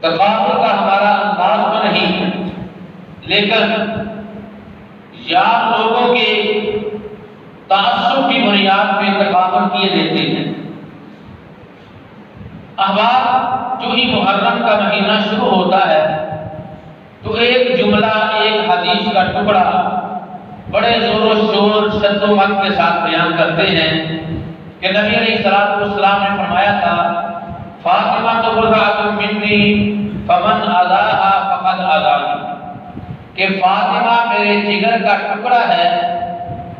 تقابل کا ہمارا انداز تو نہیں، لیکن یار لوگوں کے تعصب کی بنیاد پہ تقابل کیے دیتے ہیں۔ احباب، جو ہی محرم کا مہینہ شروع ہوتا ہے تو ایک جملہ، ایک حدیث کا ٹکڑا بڑے زور و شور، شد و مت کے ساتھ بیان کرتے ہیں کہ نبی علیہ الصلوۃ والسلام نے فرمایا تھا فاطمہ تو بضعۃ منی فمن اذاها فقد اذانی، کہ فاطمہ میرے جگر کا ٹکڑا ہے،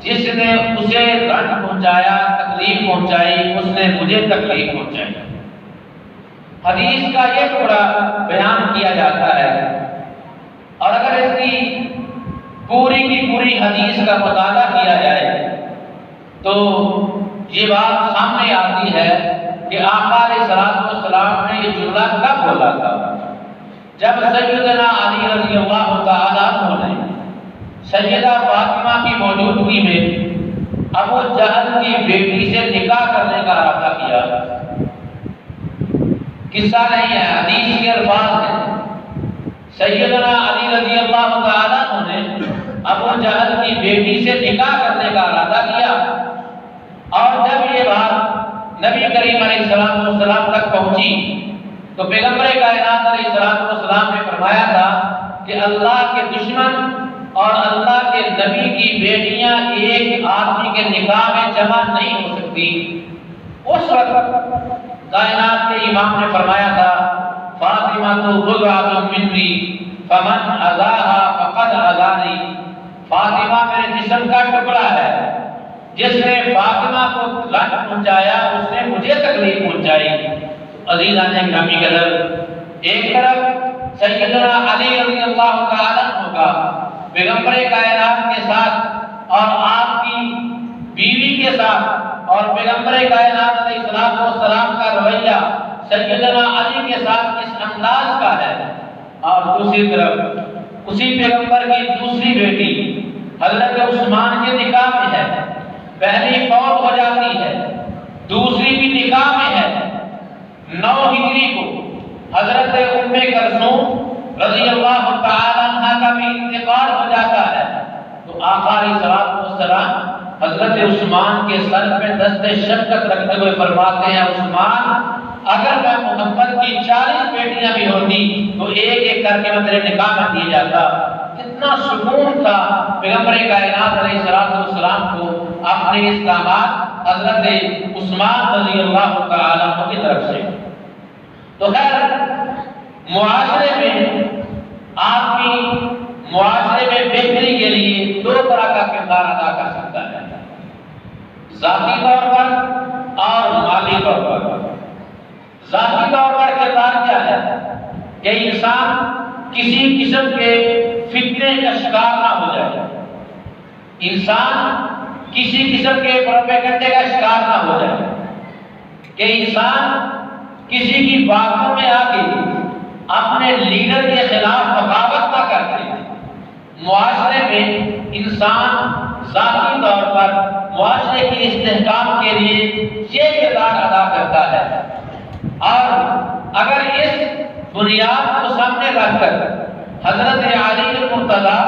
جس نے اسے رنج پہنچایا، تکلیف پہنچائی، اس نے مجھے تکلیف پہنچائی۔ حدیث کا یہ ٹکڑا بیان کیا جاتا ہے، اور اگر اس کی پوری حدیث کا مطالعہ کیا جائے تو یہ بات سامنے آتی ہے کہ آقا علیہ السلام نے یہ جملہ کب بولا تھا؟ جب سیدنا علی رضی اللہ تعالیٰ عنہ نے سیدہ فاطمہ کی موجودگی میں ابو جہل کی بیٹی سے نکاح کرنے کا ارادہ کیا۔ قصہ نہیں ہے، حدیث کے الفاظ ہیں۔ سیدنا علی رضی اللہ تعالیٰ عنہ نے ابو جہل کی بیٹی سے نکاح کرنے کا ارادہ کیا، اور جب یہ بات نبی کریم علیہ السلام تک پہنچی تو پیغمبر کائنات علیہ السلام نے فرمایا تھا کہ اللہ کے دشمن اور اللہ کے نبی کی بیٹیاں ایک آدمی کے نکاح میں جمع نہیں ہو سکتی۔ اس وقت کائنات کے امام نے فرمایا تھا فاطمہ تو بضعۃ منی فمن اذاها فقد اذانی، فاطمہ میرے جسم کا ٹکڑا ہے، جس نے فاطمہ کو رنج پہنچایا اس نے مجھے تکلیف پہنچائی۔ عزیزان گرامی قدر، ایک طرف سیدنا علی رضی اللہ تعالیٰ عنہ کا پیغمبر کائنات کے ساتھ اور آپ کی بیوی کے ساتھ اور پیغمبر کائنات علیہ السلام کا رویہ سیدنا علی کے ساتھ اس انداز کا ہے، اور دوسری طرف اسی پیغمبر کی دوسری بیٹی حضرت عثمان کے نکاح میں ہے، پہلی فوت ہو جاتی ہے، دوسری بھی نکاح میں ہے۔ 9 ہجری کو حضرت ام کلثوم رضی اللہ تعالی عنہ کا بھی انتقال ہو جاتا ہے، تو آقا علیہ السلام حضرت عثمان کے سر پہ دست شفقت رکھتے ہوئے فرماتے ہیں عثمان، اگر میں محمد کی 40 بیٹیاں بھی ہوتی تو ایک ایک کر کے میں تیرے نکاح میں دیا جاتا۔ کتنا سکون تھا پیغمبر کائنات علیہ السلام کو اپنے اس داماد حضرت عثمان رضی اللہ تعالیٰ عنہ کی طرف سے۔ تو خیر، معاشرے میں آدمی معاشرے میں بہتری کے لیے 2 طرح کا کردار ادا کر سکتا ہے، ذاتی طور پر اور مالی طور پر۔ ذاتی طور پر کردار کیا ہے کہ انسان کسی قسم کے فتنے کا شکار نہ ہو جائے، انسان کسی قسم کے پروپیگنڈے کا شکار نہ ہو جائے، کہ انسان کسی کی باتوں میں آ کے اپنے لیڈر کے خلاف بغاوت نہ کر دے۔ معاشرے میں انسان ذاتی طور پر معاشرے کی استحکام کے لیے یہ کردار ادا کرتا ہے، اور اگر اس بنیاد کو سامنے رکھ کر حضرت علی المرتضیٰ،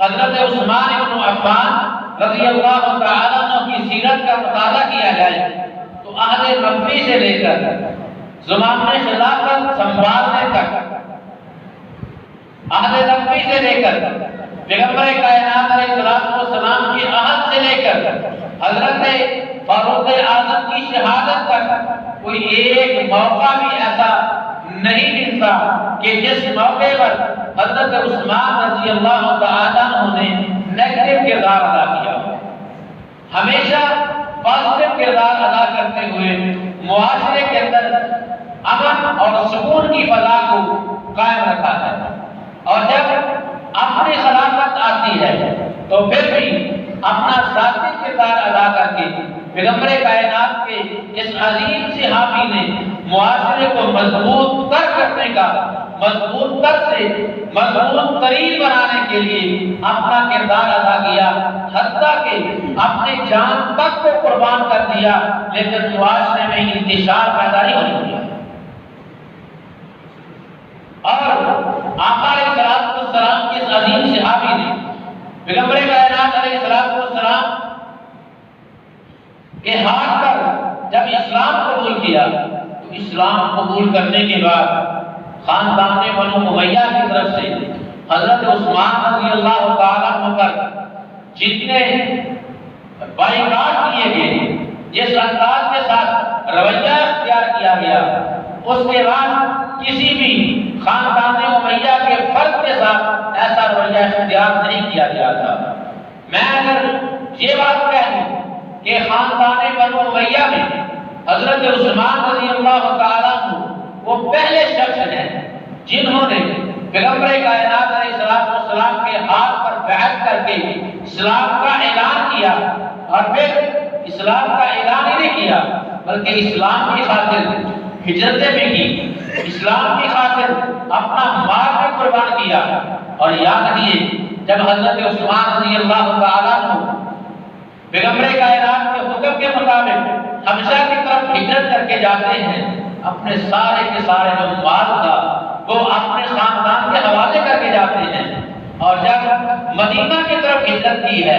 حضرت عثمان بن عفان رضی اللہ تعالیٰ عنہ کی سیرت کا مطالعہ کیا جائے تو عہد مکی سے لے کر زمانہ خلافت سنبھالنے تک، عہد مکی سے لے کر پیغمبر کائنات علیہ السلام کے عہد سے لے کر حضرت فاروق اعظم کی شہادت تک کوئی ایک موقع بھی ایسا نہیں ملتا کہ جس موقع پر حضرت عثمان رضی اللہ تعالیٰ عنہ نے نیگیٹو کردار ادا کیا ہو۔ ہمیشہ پازیٹو کردار ادا کرتے ہوئے معاشرے کے اندر امن اور سکون کی فضا کو قائم رکھا ہے، اور جب اپنی خلافت آتی ہے تو پھر بھی اپنا ذاتی کردار ادا کر کے پیغمبر کائنات کے اس عظیم صحابی نے معاشرے کو مضبوط تر کرنے کا، مضبوط تر سے مضبوط ترین بنانے کے لیے اپنا کردار ادا کیا، حتیٰ کہ اپنی جان تک کو قربان کر دیا، لیکن معاشرے میں انتشار پیدا نہیں ہونے دیا۔ آقا علیہ السلام کے اس عظیم صحابی نے پیغمبر کائنات علیہ السلام کے ہاتھ پر جب اسلام قبول کیا تو اسلام قبول کرنے کے بعد خاندان بنو امیہ کی طرف سے حضرت عثمان رضی اللہ تعالیٰ عنہ پر جتنے بائیکاٹ کیے گئے، جس انداز کے ساتھ رویہ اختیار کیا گیا، اس کے بعد کسی بھی خاندان امیہ کے فرد کے ساتھ ایسا رویہ اختیار نہیں کیا گیا تھا۔ میں اگر یہ بات کہوں کہ خاندان بنو امیہ میں حضرت عثمان رضی اللہ تعالیٰ عنہ وہ پہلے شخص ہیں جنہوں نے پیغمبر کائنات علیہ السلام کے ہاتھ پر بیعت کر کے اسلام کا اعلان کیا، اور پھر اسلام کا اعلان ہی نہیں کیا بلکہ اسلام کی خاطر ہجرتیں بھی کی، اسلام کی خاطر اپنا مال بھی قربان کیا۔ اور یاد رکھیے جب حضرت عثمان رضی اللہ تعالیٰ عنہ پیغمبر کائنات کے حکم کے مطابق حبشہ کی طرف ہجرت کر کے جاتے ہیں، اپنے سارے کے سارے جو مال تھا وہ اپنے خاندان کے حوالے کر کے جاتے ہیں، اور جب مدینہ کی طرف ہجرت کی ہے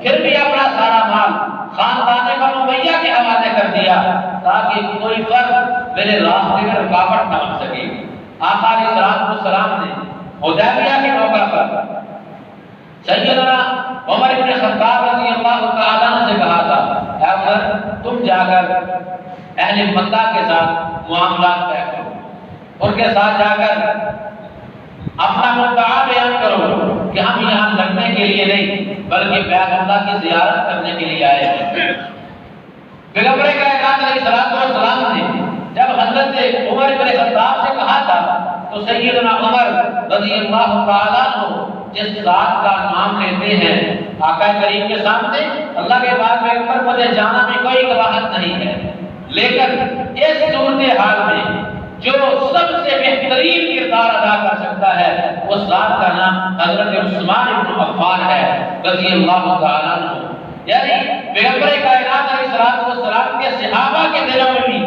پھر بھی اپنا سارا مال خاندان بنو امیہ کے حوالے کر دیا تاکہ کوئی فرد میرے راستے میں رکاوٹ نہ بن سکے۔ آقا علیہ السلام نے حدیبیہ کے موقع پر سیدنا عمر بن خطاب رضی اللہ تعالیٰ عنہ سے کہا تھا، اے عمر تم جا کر اہل مکہ کے ساتھ معاملات طے کرو، ان کے ساتھ جا کر اپنا مدعا بیان کرو کہ ہم یہاں لڑنے کے لیے نہیں بلکہ بیت اللہ کی زیارت کرنے کے لیے آئے ہیں۔ پیغمبر کائنات علیہ السلام نے جب حضرت عمر بن خطاب سے کہا تھا تو سیدنا عمر رضی اللہ تعالیٰ عنہ جس ذات کا نام لیتے ہیں آقا کریم کے سامنے، اللہ کے بعد پیغمبر مجھے جانا میں کوئی کراہت نہیں ہے، لیکن اس صورتحال میں جو سب سے بہترین کردار ادا کر سکتا ہے اس ذات کا نام حضرت عثمان بن عفان ہے رضی اللہ تعالیٰ عنہ۔ یعنی پیغمبر کائنات علیہ السلام کے صحابہ کے دلوں میں بھی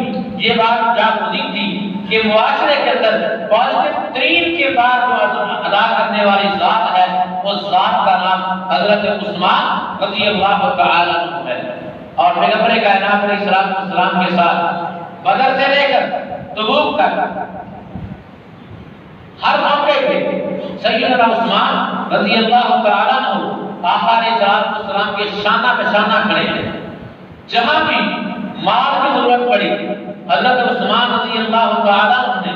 یہ بات جاگزی تھی کہ معاشرے کے اندر پازیٹیو ترین کردار جو ادا کرنے والی ذات ہے اس ذات کا نام حضرت عثمان رضی اللہ تعالیٰ عنہ ہے۔ اور پیغمبر کائنات علیہ السلام کے ساتھ بدر سے لے کر تبوک تک ہر موقع پہ سیدنا عثمان رضی اللہ تعالیٰ عنہ آقا علیہ السلام کے شانہ پہ شانہ کھڑے ہیں۔ جہاں بھی مال کی ضرورت پڑی حضرت عثمان رضی اللہ تعالیٰ عنہ نے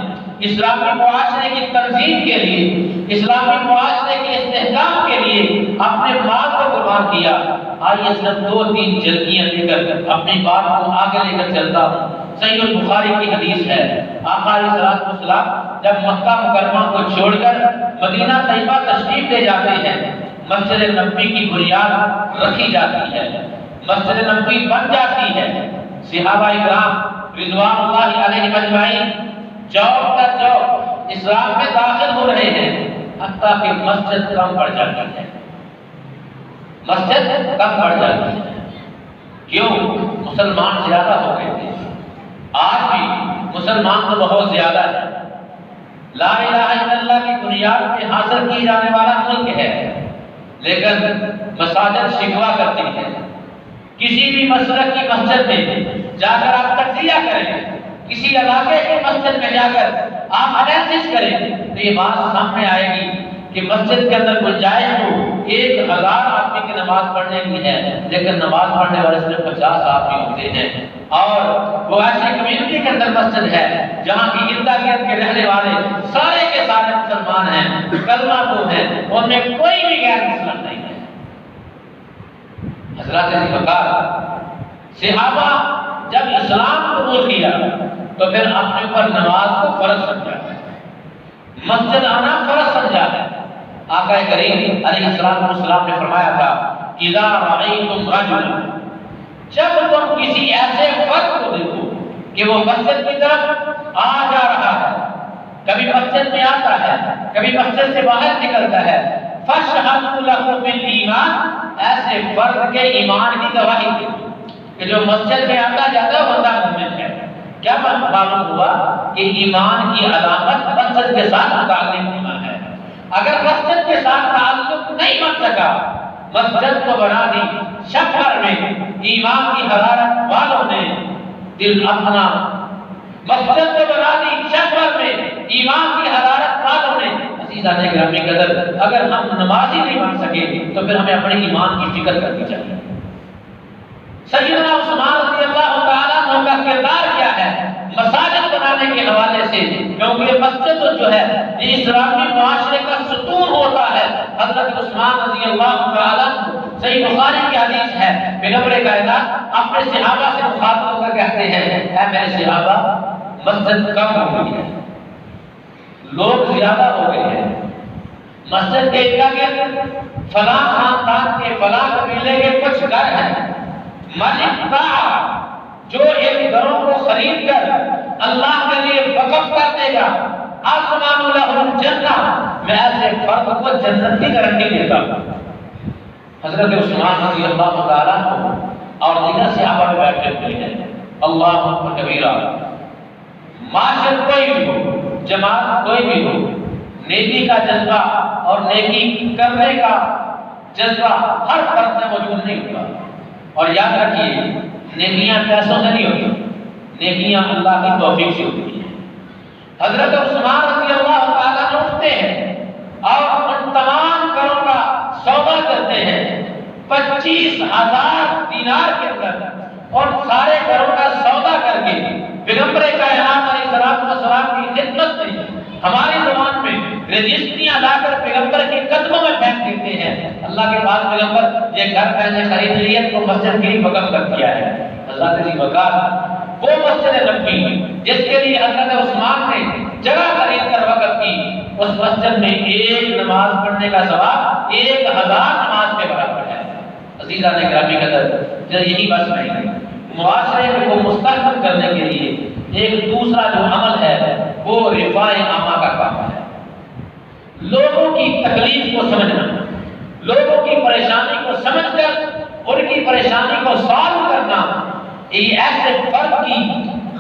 اسلامی معاشرے کی تنظیم کے لیے، اسلامی معاشرے کے استحکام کے لیے اپنے مال کو قربان کیا۔ آئیے صرف 2-3 جھلکیاں لے کر اپنی بات کو آگے لے کر چلتا ہوں۔ صحیح البخاری کی حدیث ہے، آقا علیہ السلام جب مکہ مکرمہ کو چھوڑ کر مدینہ طیبہ تشریف لے جاتے ہیں، مسجد نبوی کی بنیاد رکھی جاتی ہے، مسجد نبوی بن جاتی ہے۔ صحابہ کرام رضوان اللہ علیہ اجمعین جوق کا جوق اسلام میں داخل ہو رہے ہیں، حتیٰ کہ مسجد کم پڑ جاتی ہے، مسجد کم پڑ جاتی ہے۔ کیوں؟ مسلمان زیادہ ہو گئے تھے۔ آج بھی مسلمان تو بہت زیادہ ہے، لا الہ الا اللہ کی بنیاد پہ حاصل کی جانے والا ملک ہے، لیکن مساجد شکوا کرتی ہیں۔ کسی بھی مسلک کی مسجد میں جا کر آپ تجزیہ کریں، کسی علاقے کی مسجد میں جا کر آپ انالیسس کریں تو یہ بات سامنے آئے گی کہ مسجد کے اندر گنجائش تو 1000 آدمی کی نماز پڑھنے کی ہے، لیکن نماز پڑھنے والے صرف 50 آدمی ہوتے ہیں۔ اور وہ ایسی کمیونٹی کے اندر مسجد ہے جہاں کی ارد گرد کے رہنے والے سارے کے سارے مسلمان ہیں، کلمہ گو ہیں، ان میں کوئی بھی غیر مسلم نہیں ہے۔ حضرات وقار صحابہ جب اسلام قبول کیا تو پھر اپنے اوپر نماز کو فرض سمجھا ہے، مسجد آنا فرض سمجھا ہے۔ آقا کریم علیہ السلام نے فرمایا تھا، اذا رأیتم رجلا، جب تم کسی ایسے فرد کو دیکھو کہ وہ مسجد کی طرف آ جا رہا ہے، کبھی مسجد میں آتا ہے، کبھی مسجد سے باہر نکلتا ہے، فَاشْهَدُوا لَهُ بِالْإِيمَانِ، ایسے فرد کے ایمان کی گواہی دو کہ جو مسجد میں آتا جاتا ہے بندہ مومن ہے۔ کیا معلوم ہوا کہ ایمان کی علامت مسجد کے ساتھ متعلق ہونا ہے۔ نہیں بن سکا، مسجد کو بنا دی شکر میں ایمان کی حرارت والوں نے دل اپنا، مسجد کو بنا دی شکر میں ایمان کی حرارت والوں نے۔ عزیزان گرامی قدر، اگر ہم نمازی نہیں بن سکے تو پھر ہمیں اپنے ایمان کی فکر کرنی چاہیے۔ سیدنا عثمان رضی اللہ تعالیٰ عنہ کا کردار کیا ہے مساجد بنانے کے حوالے سے؟ کیونکہ مسجد جو ہے یہ اسلامی معاشرے کا ستون ہوتا ہے۔ حضرت عثمان رضی اللہ تعالیٰ عنہ، صحیح بخاری کی حدیث ہے، پیغمبر کائنات اپنے صحابہ سے مخاطب ہو کر کہتے ہیں، اے میرے صحابہ، مسجد کم ہو گئی ہے، لوگ زیادہ ہو گئے ہیں، مسجد کے ارد فلاں خاندان کے فلاں قبیلے کے کچھ گھر ہیں، ملک جو ایک گھروں کو خرید کر اللہ کے لیے وقف کر دے گا، آسمان لہ الجنہ، میں ایسے فرد کو جنت کی گارنٹی دیتا ہوں۔ حضرت عثمان رضی اللہ تعالیٰ عنہ اور دیگر صحابہ میں بیٹھے ہوئے ہیں، اللہ اکبر کبیرہ۔ معاشر کوئی بھی ہو، جماعت کوئی بھی ہو، نیکی کا جذبہ اور نیکی کرنے کا جذبہ ہر فرد میں موجود نہیں ہوتا۔ اور یاد رکھیے، نیکیاں پیسوں سے نہیں ہوتی، نیکیاں اللہ کی توفیق سے ہوتی ہیں۔ حضرت عثمان رضی اللہ تعالیٰ عنہ اٹھتے ہیں اور ان تمام گھروں کا سودا کرتے ہیں 25,000 دینار کے اندر، اور سارے گھروں کا سودا کر کے پیغمبر کائنات علیہ السلام کی خدمت میں ہماری زبان میں رجسٹریاں لا کر پیغمبر کے قدموں میں پھینک دیتے ہیں۔ اللہ کے بعد پیغمبر یہ گھر میں نے خرید لیا تو مسجد کے لیے وقف کر دیا ہے۔ حضرت علی وقار وہ مسجد نبوی جس کے لیے حضرت عثمان نے جگہ خرید کر وقف کی، اس مسجد میں ایک نماز پڑھنے کا ثواب 1000 نماز کے برابر ہے۔ عزیزان گرامی قدر، یہی بس نہیں، معاشرے کو مستحکم کرنے کے لیے ایک دوسرا جو عمل ہے وہ رفاع عامہ کا کام ہے۔ لوگوں کی تکلیف کو سمجھنا، لوگوں کی پریشانی کو سمجھ کر ان کی پریشانی کو سالو کرنا، یہ ایسے فرد کی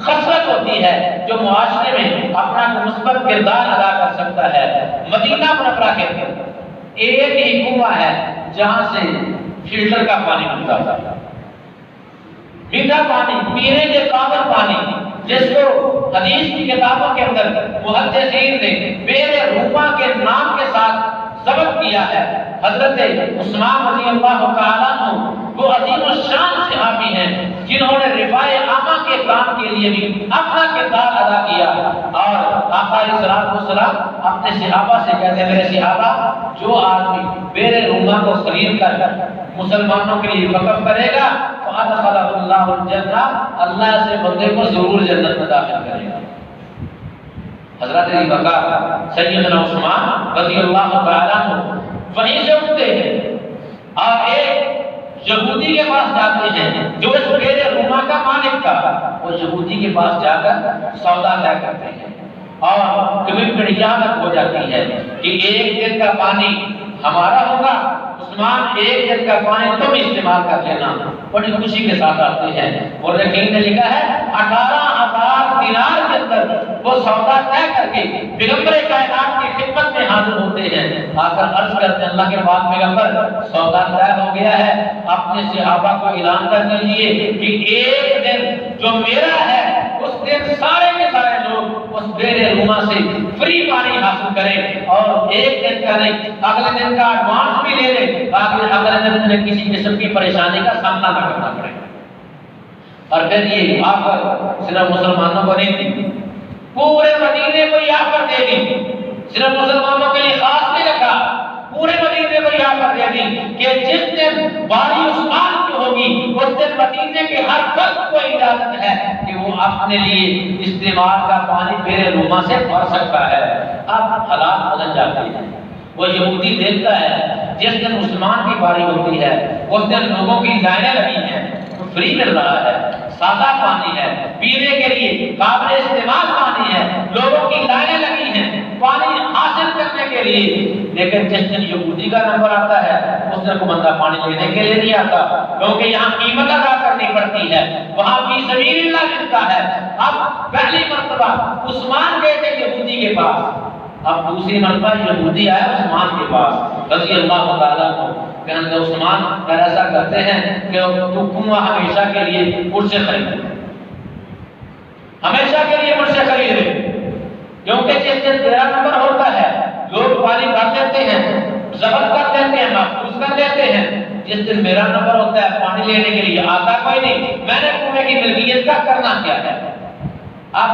خصلت ہوتی ہے جو معاشرے میں اپنا مثبت کردار ادا کر سکتا ہے۔ مدینہ منورہ کے اندر ایک ہی کنواں ہے جہاں سے فلٹر کا پانی ملتا تھا، میٹھا پانی، پینے کے قابل پانی، جس کو حدیث کی کتابوں کے اندر محدثین نے بئر روما کے نام کے ساتھ ضبط کیا ہے۔ حضرت عثمان رضی اللہ تعالیٰ عنہ وہ عظیم الشان صحابی ہیں جنہوں نے رفاع عامہ کے کام کے لیے بھی اپنا کردار ادا کیا، اور آقا علیہ السلام اپنے صحابہ سے کہتے ہیں، میرے صحابہ، جو آدمی بئر روما کو خرید کر مسلمانوں کے لیے وقف کرے گا فَأَدْخَلَهُ اللَّهُ الْجَنَّةَ، اللہ سے بندے کو ضرور جنت میں داخل کرے گا۔ حضرت ابی بکر سیدنا عثمان رضی اللہ تعالیٰ عنہ وہیں سے اٹھتے ہیں اور ایک یہودی کے پاس جاتے ہیں جو اس بئر روما کا مالک تھا۔ وہ یہودی کے پاس جا کر سودا طے کرتے ہیں اور کمٹمنٹ یہاں تک ہو جاتی ہے کہ ایک دن کا پانی ہمارا ہوگا، عثمان ایک دن کا پانی تم استعمال کر لینا۔ بڑی خوشی کے ساتھ آتے ہیں، اور یقین نے لکھا ہے 18,000 دینار کے اندر وہ سودا طے کر کے پیغمبر کائنات کی خدمت میں حاضر ہوتے ہیں۔ آ کر عرض کرتے ہیں، اللہ کے بعد پیغمبر سودا طے ہو گیا ہے، اپنے صحابہ کو اعلان کر دیجیے کہ ایک دن جو میرا ہے اس دن سارے کے سارے لوگ اس بئر روما سے فری پانی حاصل کریں، اور ایک دن کا نہیں اگلے دن کا ایڈوانس بھی لے لیں تاکہ اگلے دن انہیں کسی قسم کی پریشانی کا سامنا نہ کرنا پڑے۔ اور پھر یہ آفر صرف مسلمانوں کو نہیں دی، پورے مدینے کو یہ آفر دے دی، صرف مسلمانوں کے لیے خاص نہیں رکھا، پورے مدینے کو یہ آفر دے دی کہ جس دن باری عثمان کی ہوگی اس دن مدینے کے ہر فرد کو اجازت ہے کہ وہ اپنے لیے استعمال کا پانی بئر روما سے بھر سکتا ہے۔ اب حالات بدل جاتے ہیں، وہ یہودی دیکھتا ہے جس دن عثمان کی باری ہوتی ہے اس دن لوگوں کی لائنیں لگی ہیں، فری مل رہا ہے، سادہ پانی ہے، پینے کے لیے قابل استعمال پانی ہے، لوگوں کی لائنیں لگی ہیں پانی حاصل کرنے کے لیے، لیکن جس دن یہودی کا نمبر آتا ہے اس دن کو بندہ پانی لینے کے لیے نہیں آتا، کیونکہ یہاں قیمت ادا کرنی پڑتی ہے، وہاں فی سبیل اللہ ملتا ہے۔ اب پہلی مرتبہ عثمان گئے تھے یہودی کے پاس، اب دوسری مرتبہ یہودی آیا عثمان کے پاس رضی اللہ تعالیٰ عنہ، کہنے لگا عثمان اگر ایسا کرتے ہیں کہ تو کنواں ہمیشہ کے لیے مجھ سے خرید لے، ہمیشہ کے لیے مجھ سے خرید لے، کیونکہ جس دن تیرا نمبر ہوتا ہے لوگ پانی کر دیتے ہیں، ضبط کر دیتے ہیں، محفوظ کر دیتے ہیں، جس دن میرا نمبر ہوتا ہے پانی لینے کے لیے آتا کوئی نہیں، میں نے کنویں کی ملکیت کا کرنا کیا ہے؟ اب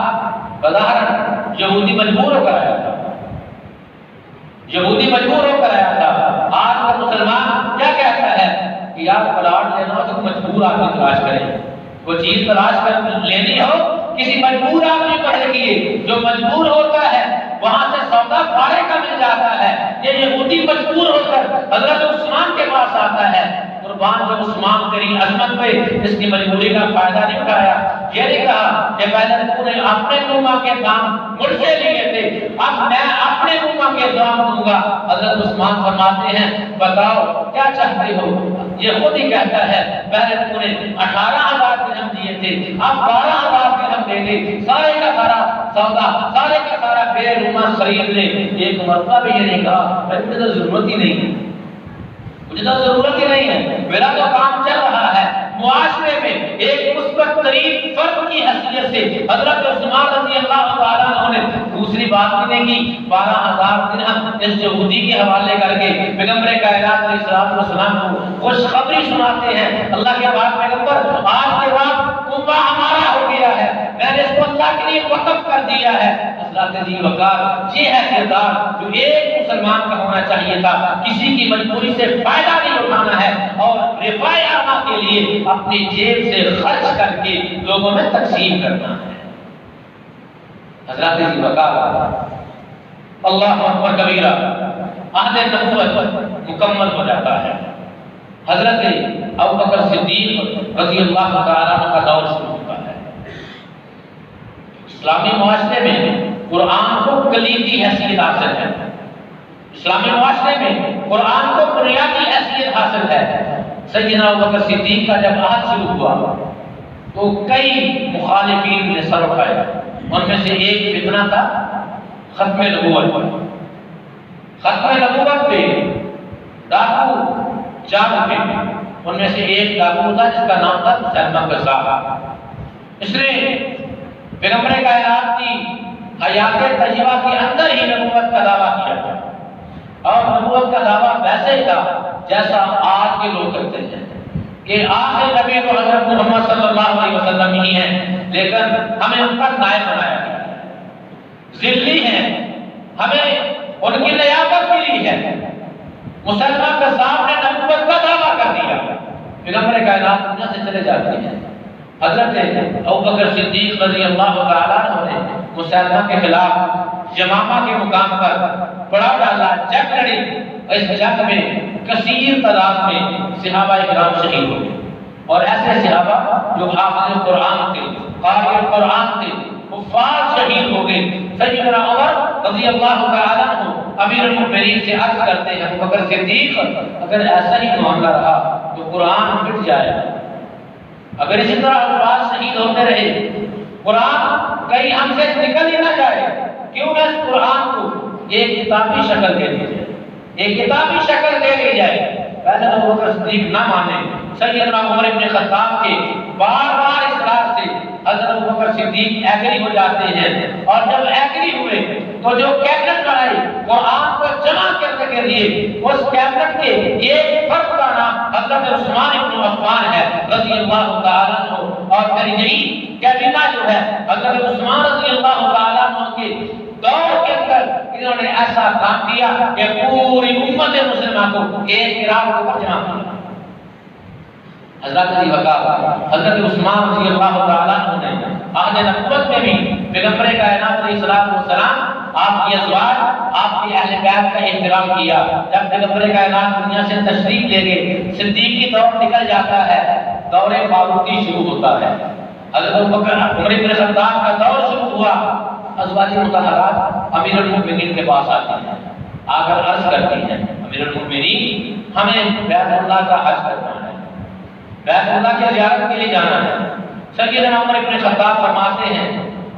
بظاہر یہودی مجبور ہو کر آیا تھا، یہودی مجبور ہو کر آیا تھا۔ آج کا مسلمان کیا کہتا ہے کہ یار پلاٹ لینا ہو تو مجبور آدمی تلاش کرے، وہ چیز تلاش کر لینی ہو کسی مجبور آدمی کو لگیے، جو مجبور ہوتا ہے وہاں سے سودا بھاڑے کا مل جاتا ہے۔ یہ یہودی مجبور ہو کر حضرت عثمان کے پاس آتا ہے، قربان جو عثمان تیری عظمت پہ اس کی مجبوری کا فائدہ نہیں اٹھایا، یہ نہیں کہا کہ پہلے تو نے اپنے نما کے دام مجھ سے لیے تھے، اب میں اپنے نما کے دام دوں گا۔ حضرت عثمان فرماتے ہیں بتاؤ کیا چاہتے ہو؟ یہ خود ہی کہتا ہے پہلے تو نے 18,000 درہم دیے تھے، اب 12,000 درہم دے دے، سارے کا سارا سودا، سارے کا سارا بے نما خرید لے۔ ایک مرتبہ بھی یہ نہیں کہا مجھے تو ضرورت ہی نہیں ہے، مجھے تو ضرورت ہی نہیں ہے، میرا تو کام چل رہا ہے۔ معاشرے میں ایک مثبت ترین فرد کی حیثیت سے حضرت عثمان رضی اللہ تعالیٰ عنہ نے دوسری بات بھی نہیں کی، 12,000 درہم اس یہودی کے حوالے کر کے پیغمبر کائنات علیہ السلام کو خوشخبری سناتے ہیں۔ اللہ کے پاک پیغمبر آج کے بعد کنواں ہمارا ہو گیا ہے، میں نے اس کو اللہ کے لیے وقف کر دیا ہے۔ حضرت جی وقار یہ ہے کردار جو ایک مسلمان کا ہونا چاہیے تھا، کسی کی مجبوری سے فائدہ نہیں اٹھانا ہے اور رفاع عامہ کے لیے اپنی جیب سے خرچ کر کے لوگوں میں تقسیم کرنا ہے۔ حضرت جی وقار اللہ اکبر کبیرہ، عہد نبوت مکمل ہو جاتا ہے۔ حضرت ابوبکر صدیق رضی اللہ تعالیٰ عنہ کا دور شروع ہوتا ہے۔ اسلامی معاشرے میں قرآن کو کلیدی حیثیت حاصل ہے، اسلامی معاشرے میں قرآن کو بنیادی حیثیت حاصل ہے۔ سیدنا ابوبکر صدیق کا جب عہد شروع ہوا تو کئی مخالفین نے سر اٹھائے، ان میں سے ایک فتنہ تھا ختم نبوت۔ ختم نبوت پہ ڈاکو جان پہ ان میں سے ایک ڈاکو تھا جس کا نام تھا مسیلمہ کذاب۔ اس نے پیغمبر کائنات کی حیات طیبہ کے اندر ہی نبوت کا دعویٰ کیا تھا، اور نبوت کا دعویٰ ویسے ہی تھا جیسا آج کے لوگ کرتے ہیں کہ آخری نبی تو حضرت محمد صلی اللہ علیہ وسلم ہی ہیں، لیکن ہمیں ان کا نائب بنایا گیا ہے، ذلی ہیں، ہمیں ان کی نیابت ملی ہے۔ مسلمہ کذاب نے نبوت کا دعویٰ کر دیا، پیغمبر کائنات دنیا سے چلے جاتے ہیں۔ حضرت ابوبکر صدیق رضی اللہ تعالیٰ عنہ نے مسلمہ کے خلاف یمامہ کے مقام پر بڑا ڈالا، جنگ لڑی، اس جنگ میں کثیر تعداد میں صحابہ کرام شہید ہوئے، اور ایسے صحابہ جو حافظ قرآن تھے، قاری قرآن تھے، حفاظ شہید ہو گئے۔ سیدنا عمر رضی اللہ تعالیٰ عنہ امیر المؤمنین سے عرض کرتے ہیں ابوبکر صدیق اگر ایسا ہی معاملہ رہا تو قرآن مٹ جائے گا، اگر اسی طرح الفاظ شہید ہوتے رہے قرآن کہیں ہم سے نکل ہی نہ جائے، کیوں نہ اس قرآن کو ایک کتابی شکل دے دی جائے، ایک کتابی شکل دے دی جائے۔ پہلے ابوبکر صدیق نہ مانے، سیدنا عمر بن خطاب کے بار بار اصرار سے حضرت ابوبکر صدیق ایگری ہو جاتے ہیں، اور جب ایگری ہوئے تو جو کیبنٹ بنائی قرآن کو جمع کرنے کے لیے، اس کیبنٹ کے ایک فرد کا نام حضرت عثمان بن عفان ہے رضی اللہ تعالیٰ عنہ، اور پھر یہی کابینہ جو ہے حضرت عثمان رضی اللہ تعالیٰ عنہ کے دور کے اندر انہوں نے ایسا کام کیا کہ پوری امت مسلمہ کو ایک قرار پر جمع کیا۔ حضرت علی وقار حضرت عثمان رضی اللہ تعالیٰ عنہ نے عہد نبوت میں بھی پیغمبر کائنات علیہ السلام آپ کی ازواج، آپ کی اہل بیت کا احترام کیا۔ جب پیغمبر کائنات دنیا سے تشریف لے گئے، صدیقی دور نکل جاتا ہے، دور فاروقی شروع ہوتا ہے، حضرت ابوبکر عمر بن خطاب کا دور شروع ہوا۔ ازواج مطہرات امیر المؤمنین کے پاس آتی ہیں، آ کر عرض کرتی ہیں امیر المؤمنین ہمیں بیت اللہ کا حج کرنا ہے، بیت اللہ کی زیارت کے لیے جانا ہے۔ سیدنا عمر بن خطاب فرماتے ہیں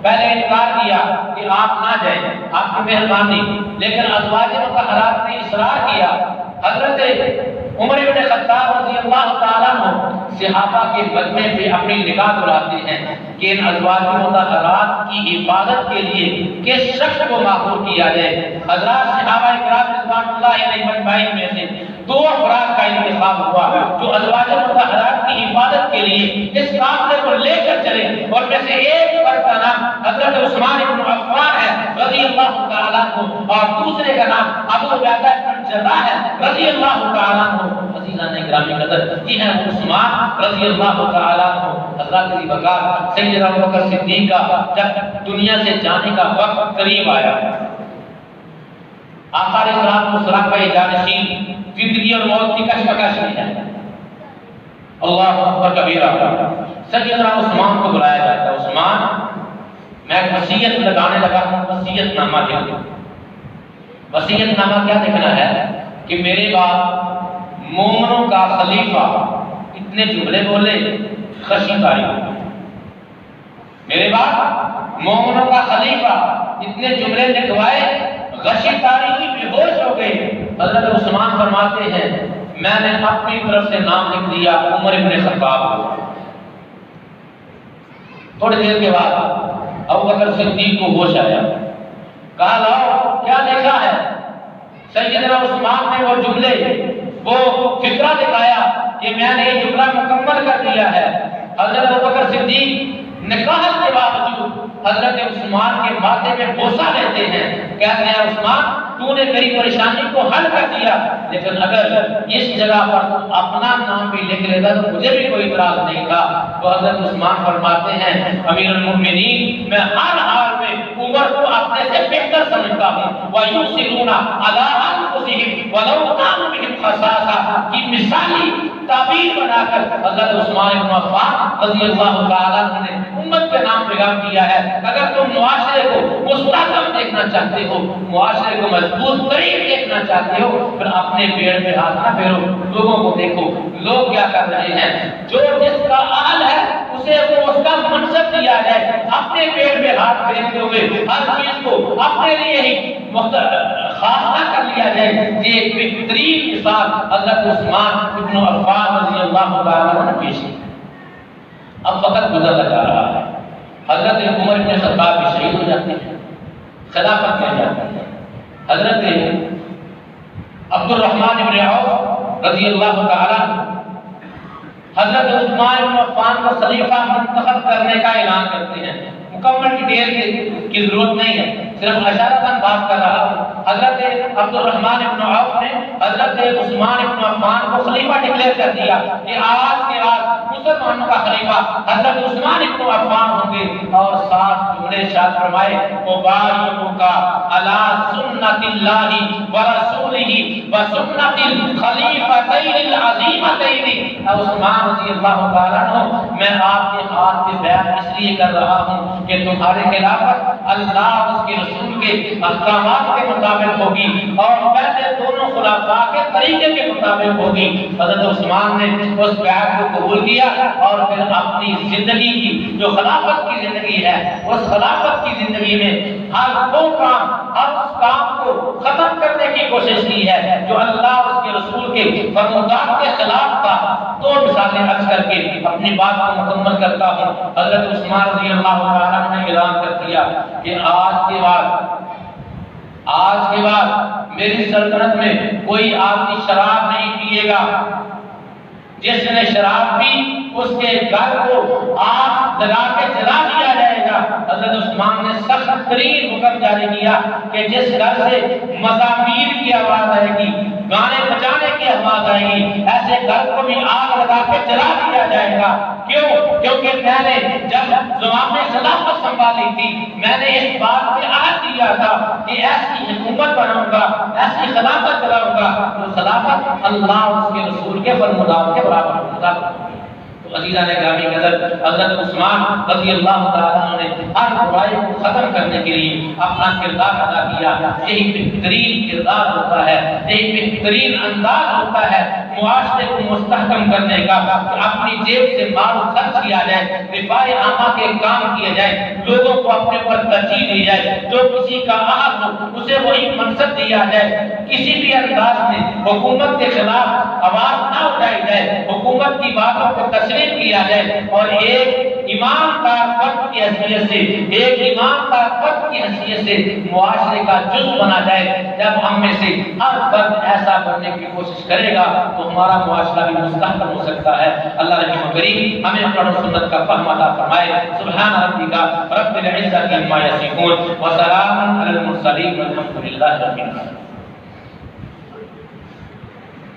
پہلے انکار کیا کہ آپ نہ جائیں، آپ کی مہربانی، لیکن ازواج مطہرات نے اصرار کیا۔ حضرت عمر بن خطاب رضی اللہ تعالیٰ عنہ صحابہ کے مجمع پہ اپنی نگاہ دلاتے ہیں کہ ان ازواج مطہرات کی حفاظت کے لیے کس شخص کو مأمور کیا جائے۔ حضرات صحابہ کرام رضوان اللہ علیہم اجمعین میں سے دو افراد کا انتخاب ہوا جو ازواج مطہرات کی حفاظت کے لیے اس قافلے کو لے کر چلے، اور میں سے ایک فرد کا نام حضرت عثمان بن عفان ہے رضی اللہ تعالیٰ عنہ، اور دوسرے کا نام ابو عبیدہ بن جراح ہے رضی اللہ تعالیٰ عنہ۔ عزیزان گرامی قدر، یہ ہے عثمان رضی اللہ تعالیٰ عنہ۔ حضرت علی وقار سیدنا ابوبکر صدیق کا جب دنیا سے جانے کا وقت قریب آیا، آقا علیہ الصلوۃ والسلام کا یہ جانشین زندگی اور موت کی کشمکش میں ہے۔ اللہ اکبر کبیرہ، سیدنا عثمان کو بلایا جاتا ہے۔ عثمان، میں وصیت لگانے لگا ہوں، وصیت نامہ لکھو۔ وصیت نامہ کیا لکھنا ہے کہ میرے بعد مومنوں کا خلیفہ اتنے جملے بولے خشی طاری ہو، میرے بعد مومنوں کا خلیفہ اتنے جملے لکھوائے غشی طاری کی بے ہوش ہو گئے۔ حضرت عثمان فرماتے ہیں میں نے اپنی طرف سے نام لکھ دیا عمر بن خطاب کو۔ تھوڑی دیر کے بعد ابوبکر صدیق کو ہوش آیا، کہا لاؤ کیا لکھا ہے؟ سیدنا عثمان نے وہ جملے، وہ فقرہ دکھایا کہ میں نے یہ جملہ مکمل کر دیا ہے۔ حضرت ابوبکر صدیق نکاح کے باوجود حضرت عثمان کے ماتھے میں بوسہ لیتے ہیں، کہتے ہیں عثمان تو نے میری پریشانی کو حل کر دیا، لیکن اگر اس جگہ پر تو اپنا نام بھی لکھ لیتا تو مجھے بھی کوئی اعتراض نہیں تھا۔ تو حضرت عثمان فرماتے ہیں امیر المؤمنین، میں ہر حال میں عمر کو اپنے سے بہتر سمجھتا ہوں۔ وَيُؤْثِرُونَ عَلَىٰ أَنفُسِهِمْ وَلَوْ كَانَ بِهِمْ خَصَاصَةٌ کی مثالی تعبیر بنا کر حضرت عثمان بن عفان رضی اللہ تعالیٰ عنہ نے امت کے نام پیغام دیا ہے۔ اگر تم معاشرے کو مستحکم دیکھنا چاہتے ہو، معاشرے کو مضبوط ترین دیکھنا چاہتے ہو، پھر اپنے پیڑ پہ ہاتھ نہ پھیرو، لوگوں کو دیکھو لوگ کیا کر رہے ہیں۔ جو جس کا اہل ہے اسے وہ اس کا منصب دیا جائے، اپنے پیڑ پہ ہاتھ پھیرتے ہوئے ہر چیز کو اپنے لیے ہی خاص نہ کر لیا جائے۔ یہ ایک بہترین مثال حضرت عثمان ابن عفان رضی اللہ تعالیٰ عنہ نے پیش کی۔ اب وقت گزرتا جا رہا ہے، حضرت عمر بن خطاب بھی شہید ہو جاتے ہیں، خلافت مل جاتی ہے۔ حضرت عبد الرحمن بن عوف رضی اللہ تعالیٰ عنہ حضرت عثمان بن عفان کو خلیفہ منتخب کرنے کا اعلان کرتے ہیں۔ مکمل ڈیٹیل کی ضرورت نہیں ہے، صرف اشارتاً بات کر رہا ہوں۔ حضرت عبد الرحمن بن عوف نے حضرت عثمان بن عفان کو خلیفہ ڈکلیئر کر دیا کہ آج کے بعد مسلمانوں کا خلیفہ حضرت عثمان بن عفان ہوں گے، اور ساتھ جملے ارشاد فرمائے مبایعک علی سنت اللہ ورسولہ وسنت الخلیفتین العظیمتین۔ عثمان رضی اللہ تعالیٰ عنہ، میں آپ کے ہاتھ پہ بیعت اس لیے کر رہا ہوں کہ تمہارے خلافت اللہ اس کے رسول کے احکامات کے مطابق ہوگی اور پہلے دونوں خلفاء کے طریقے کے مطابق ہوگی۔ حضرت عثمان نے اس بیعت کو قبول کیا اور پھر اپنی زندگی کی جو خلافت کی زندگی ہے، اس خلافت کی زندگی میں ہر وہ کام، ہر اس کام کو ختم کرنے کی کوشش کی ہے جو اللہ اس کے رسول کے فرمودات کے خلاف تھا۔ دو مثالیں عرض کر کے اپنی بات کو مکمل کرتا ہوں۔ حضرت عثمان رضی اللہ تعالیٰ نے اعلان کر دیا کہ آج کے بعد میری سلطنت میں کوئی آدمی شراب نہیں پیے گا، جس نے شراب پی اس کے گھر کو آگ لگا کے جلا دیا جائے گا۔ حضرت عثمان نے سخت ترین حکم جاری کیا کہ جس گھر سے مزامیر کی آواز آئے گی، گانے بجانے کی آواز آئے گی، ایسے گھر کو بھی آگ لگا کے جلا دیا جائے گا۔ کیوں؟ کیونکہ میں نے جب زمام خلافت سنبھالی تھی، میں نے اس بات پہ عہد دیا تھا کہ ایسی حکومت بناؤں گا، ایسی خلافت چلاؤں گا جو خلافت اللہ اس کے رسول کے فرمودات کے برابر ہوگا۔ تو عزیزہ نے گرامی قدر حضرت عثمان رضی اللہ تعالیٰ عنہ نے ہر برائی کو ختم کرنے کے لیے اپنا کردار ادا کیا. یہی بہترین کردار ہوتا ہے, یہی بہترین انداز ہوتا ہے معاشرے کو مستحکم کرنے کا, اپنی جیب سے مال خرچ کیا جائے, رفاع عامہ کے کام کیے جائے, لوگوں کو اپنے پر ترجیح دی جائے, جو کسی کا اہل ہو اسے وہی منصب دیا جائے, کسی بھی انداز میں حکومت کے خلاف آواز نہ اٹھائی جائے, حکومت کی باتوں کو تسلیم کیا جائے, اور ایک ایماندار فرد کی حیثیت سے, ایک ایماندار فرد کی حیثیت سے معاشرے کا جزو بنا جائے. جب ہم میں سے ہر فرد ایسا بننے کی کوشش کرے گا تو ہمارا معاشرہ بھی مستحکم ہو سکتا ہے. اللہ رحیم کریم ہمیں قرآن و سنت کا فہم عطا فرمائے. سبحان ربک رب العزۃ عما یصفون وسلام علی المرسلین والحمد للہ رب العالمین.